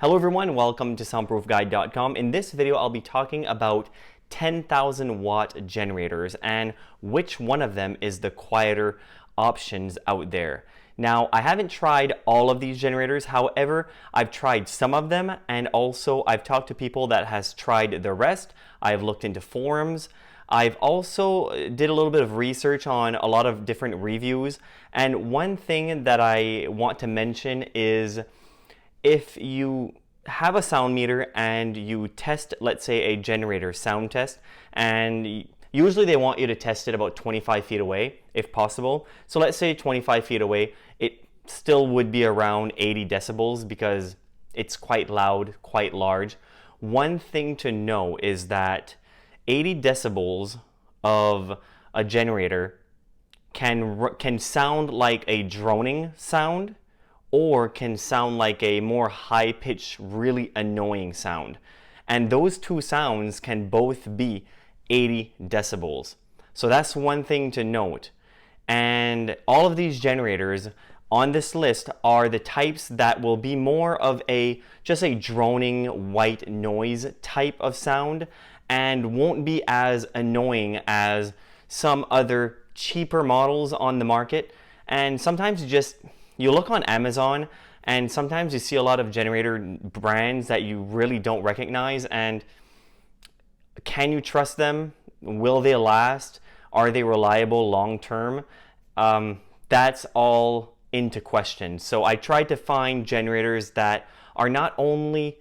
Hello everyone, welcome to soundproofguide.com. In this video, I'll be talking about 10,000 watt generators and which one of them is the quieter options out there. Now, I haven't tried all of these generators. However, I've tried some of them, and also I've talked to people that has tried the rest. I've looked into forums. I've also did a little bit of research on a lot of different reviews. And one thing that I want to mention is if you have a sound meter and you test, let's say, a generator sound test, and usually they want you to test it about 25 feet away if possible. So let's say 25 feet away, it still would be around 80 decibels because it's quite loud, quite large. One thing to know is that 80 decibels of a generator can sound like a droning sound, or can sound like a more high-pitched, really annoying sound. And those two sounds can both be 80 decibels. So that's one thing to note. And all of these generators on this list are the types that will be more of just a droning white noise type of sound and won't be as annoying as some other cheaper models on the market. And sometimes you look on Amazon and sometimes you see a lot of generator brands that you really don't recognize, and can you trust them? Will they last? Are they reliable long term? That's all into question. So I tried to find generators that are not only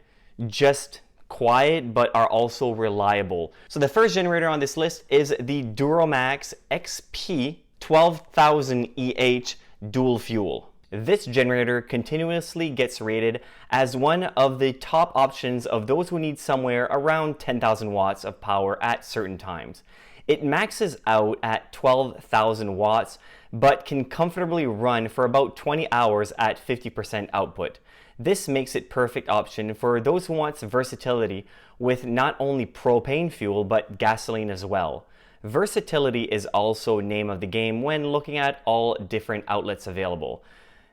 just quiet but are also reliable. So the first generator on this list is the Duromax XP 12,000 EH dual fuel. This generator continuously gets rated as one of the top options of those who need somewhere around 10,000 watts of power at certain times. It maxes out at 12,000 watts, but can comfortably run for about 20 hours at 50% output. This makes it perfect option for those who want versatility with not only propane fuel, but gasoline as well. Versatility is also name of the game when looking at all different outlets available.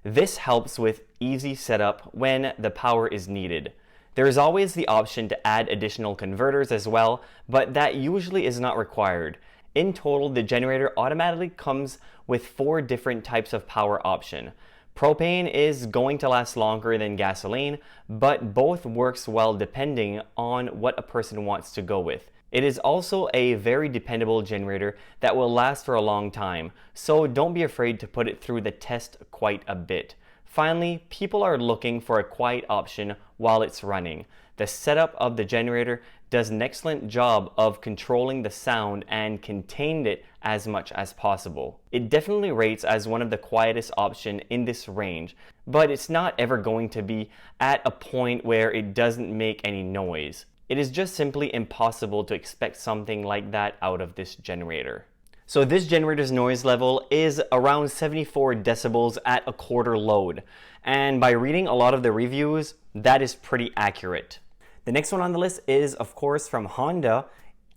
This helps with easy setup when the power is needed. There is always the option to add additional converters as well, but that usually is not required. In total, the generator automatically comes with 4 different types of power option. Propane is going to last longer than gasoline, but both works well depending on what a person wants to go with. It is also a very dependable generator that will last for a long time, so don't be afraid to put it through the test quite a bit. Finally, people are looking for a quiet option while it's running. The setup of the generator does an excellent job of controlling the sound and contained it as much as possible. It definitely rates as one of the quietest option in this range, but it's not ever going to be at a point where it doesn't make any noise. It is just simply impossible to expect something like that out of this generator. So this generator's noise level is around 74 decibels at a quarter load. And by reading a lot of the reviews, that is pretty accurate. The next one on the list is, of course, from Honda,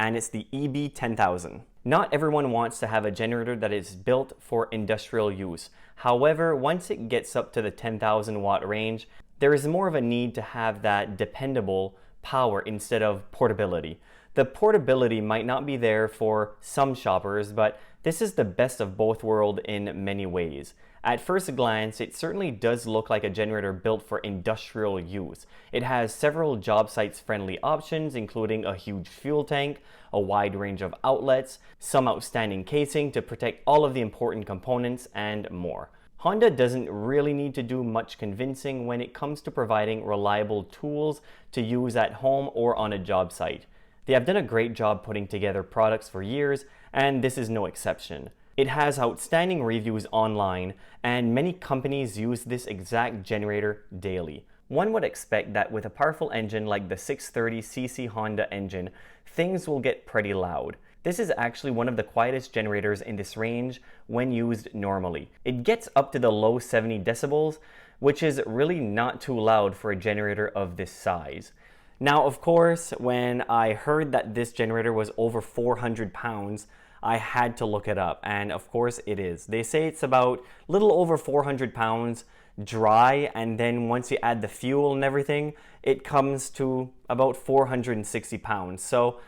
and it's the EB10000. Not everyone wants to have a generator that is built for industrial use. However, once it gets up to the 10,000 watt range, there is more of a need to have that dependable power instead of portability. The portability might not be there for some shoppers, but this is the best of both worlds in many ways. At first glance, it certainly does look like a generator built for industrial use. It has several job sites friendly options, including a huge fuel tank, a wide range of outlets, some outstanding casing to protect all of the important components, and more. Honda doesn't really need to do much convincing when it comes to providing reliable tools to use at home or on a job site. They have done a great job putting together products for years, and this is no exception. It has outstanding reviews online, and many companies use this exact generator daily. One would expect that with a powerful engine like the 630cc Honda engine, things will get pretty loud. This is actually one of the quietest generators in this range when used normally. It gets up to the low 70 decibels, which is really not too loud for a generator of this size. Now, of course, when I heard that this generator was over 400 pounds, I had to look it up, and of course it is. They say it's about a little over 400 pounds, dry, and then once you add the fuel and everything, it comes to about 460 pounds. So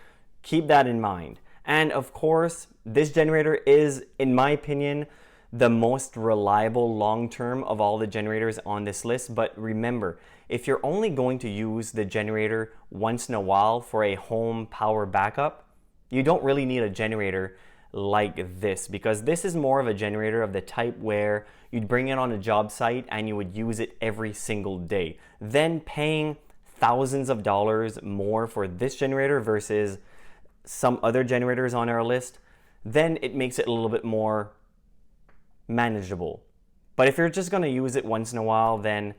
keep that in mind. And of course, this generator is, in my opinion, the most reliable long-term of all the generators on this list. But remember, if you're only going to use the generator once in a while for a home power backup, you don't really need a generator like this, because this is more of a generator of the type where you'd bring it on a job site and you would use it every single day. Then paying thousands of dollars more for this generator versus some other generators on our list, then it makes it a little bit more manageable. But if you're just going to use it once in a while, then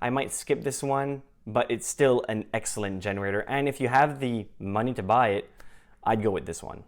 I might skip this one, but it's still an excellent generator. And if you have the money to buy it, I'd go with this one.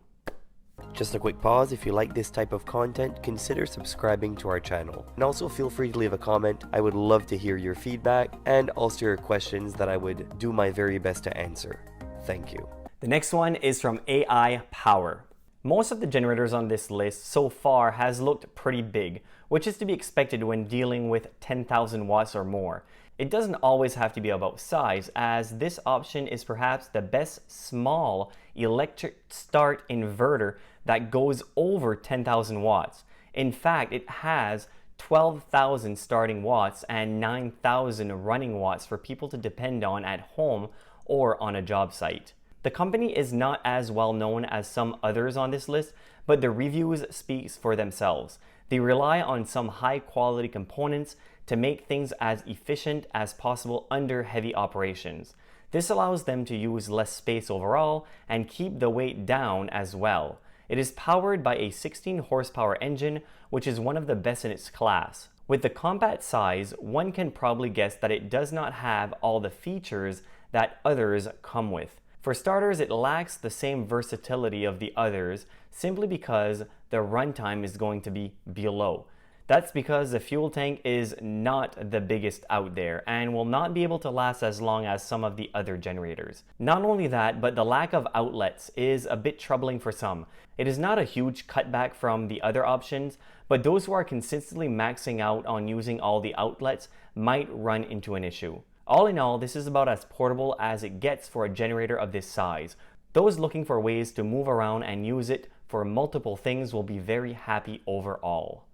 Just a quick pause. If you like this type of content, consider subscribing to our channel. And also feel free to leave a comment. I would love to hear your feedback and also your questions that I would do my very best to answer. Thank you. The next one is from A-iPower. Most of the generators on this list so far has looked pretty big, which is to be expected when dealing with 10,000 watts or more. It doesn't always have to be about size, as this option is perhaps the best small electric start inverter that goes over 10,000 watts. In fact, it has 12,000 starting watts and 9,000 running watts for people to depend on at home or on a job site. The company is not as well known as some others on this list, but the reviews speak for themselves. They rely on some high quality components to make things as efficient as possible under heavy operations. This allows them to use less space overall and keep the weight down as well. It is powered by a 16 horsepower engine, which is one of the best in its class. With the compact size, one can probably guess that it does not have all the features that others come with. For starters, it lacks the same versatility of the others simply because the runtime is going to be below. That's because the fuel tank is not the biggest out there and will not be able to last as long as some of the other generators. Not only that, but the lack of outlets is a bit troubling for some. It is not a huge cutback from the other options, but those who are consistently maxing out on using all the outlets might run into an issue. All in all, this is about as portable as it gets for a generator of this size. Those looking for ways to move around and use it for multiple things will be very happy overall.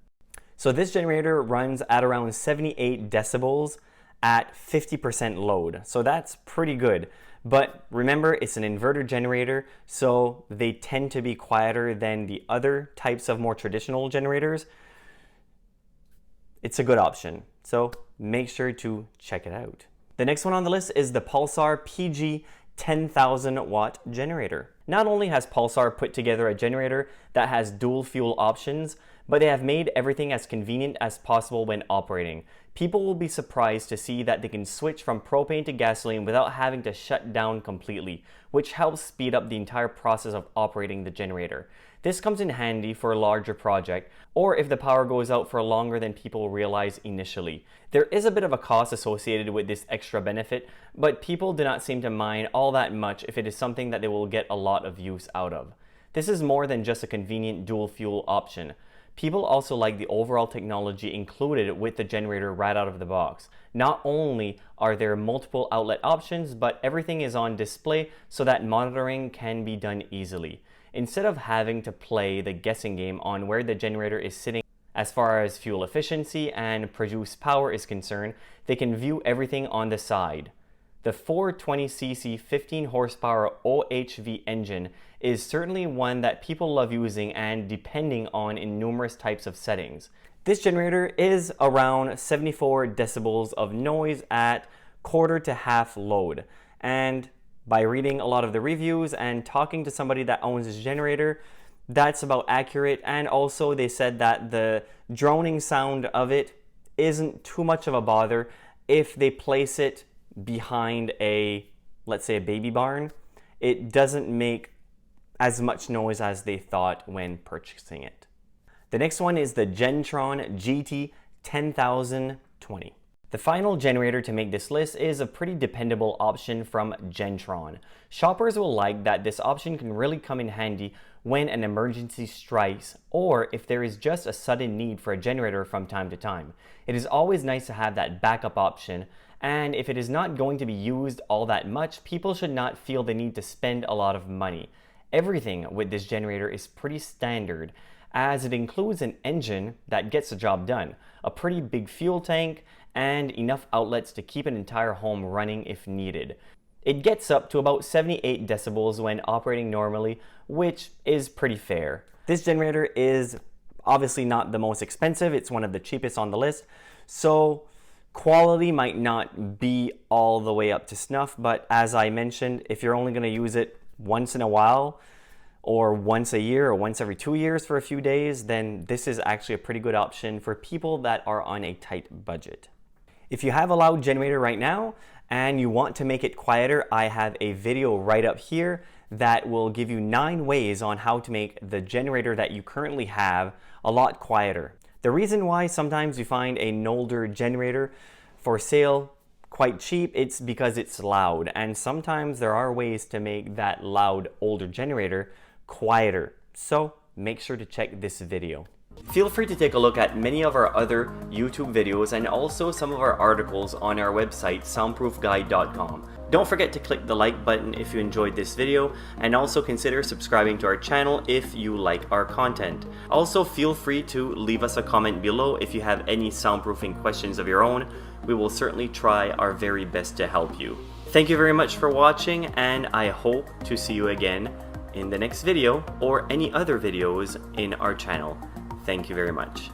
So this generator runs at around 78 decibels at 50% load. So that's pretty good. But remember, it's an inverter generator, so they tend to be quieter than the other types of more traditional generators. It's a good option, so make sure to check it out. The next one on the list is the Pulsar PG 10,000 watt generator. Not only has Pulsar put together a generator that has dual fuel options, but they have made everything as convenient as possible when operating. People will be surprised to see that they can switch from propane to gasoline without having to shut down completely, which helps speed up the entire process of operating the generator. This comes in handy for a larger project, or if the power goes out for longer than people realize initially. There is a bit of a cost associated with this extra benefit, but people do not seem to mind all that much if it is something that they will get a lot of use out of. This is more than just a convenient dual fuel option. People also like the overall technology included with the generator right out of the box. Not only are there multiple outlet options, but everything is on display so that monitoring can be done easily. Instead of having to play the guessing game on where the generator is sitting as far as fuel efficiency and produced power is concerned, they can view everything on the side. The 420cc 15 horsepower OHV engine is certainly one that people love using and depending on in numerous types of settings. This generator is around 74 decibels of noise at quarter to half load. And by reading a lot of the reviews and talking to somebody that owns this generator, that's about accurate. And also they said that the droning sound of it isn't too much of a bother if they place it behind a, let's say, a baby barn. It doesn't make as much noise as they thought when purchasing it. The next one is the Gentron GT 10,020. The final generator to make this list is a pretty dependable option from Gentron. Shoppers will like that this option can really come in handy when an emergency strikes or if there is just a sudden need for a generator from time to time. It is always nice to have that backup option, and if it is not going to be used all that much, people should not feel the need to spend a lot of money. Everything with this generator is pretty standard, as it includes an engine that gets the job done, a pretty big fuel tank, and enough outlets to keep an entire home running if needed. It gets up to about 78 decibels when operating normally, which is pretty fair. This generator is obviously not the most expensive, it's one of the cheapest on the list, so quality might not be all the way up to snuff, but as I mentioned, if you're only going to use it once in a while, or once a year, or once every 2 years for a few days, then this is actually a pretty good option for people that are on a tight budget. If you have a loud generator right now and you want to make it quieter, I have a video right up here that will give you 9 ways on how to make the generator that you currently have a lot quieter. The reason why sometimes you find an older generator for sale quite cheap, it's because it's loud, and sometimes there are ways to make that loud older generator quieter. So make sure to check this video. Feel free to take a look at many of our other YouTube videos and also some of our articles on our website, soundproofguide.com. Don't forget to click the like button if you enjoyed this video, and also consider subscribing to our channel if you like our content. Also, feel free to leave us a comment below if you have any soundproofing questions of your own. We will certainly try our very best to help you. Thank you very much for watching, and I hope to see you again in the next video or any other videos in our channel. Thank you very much.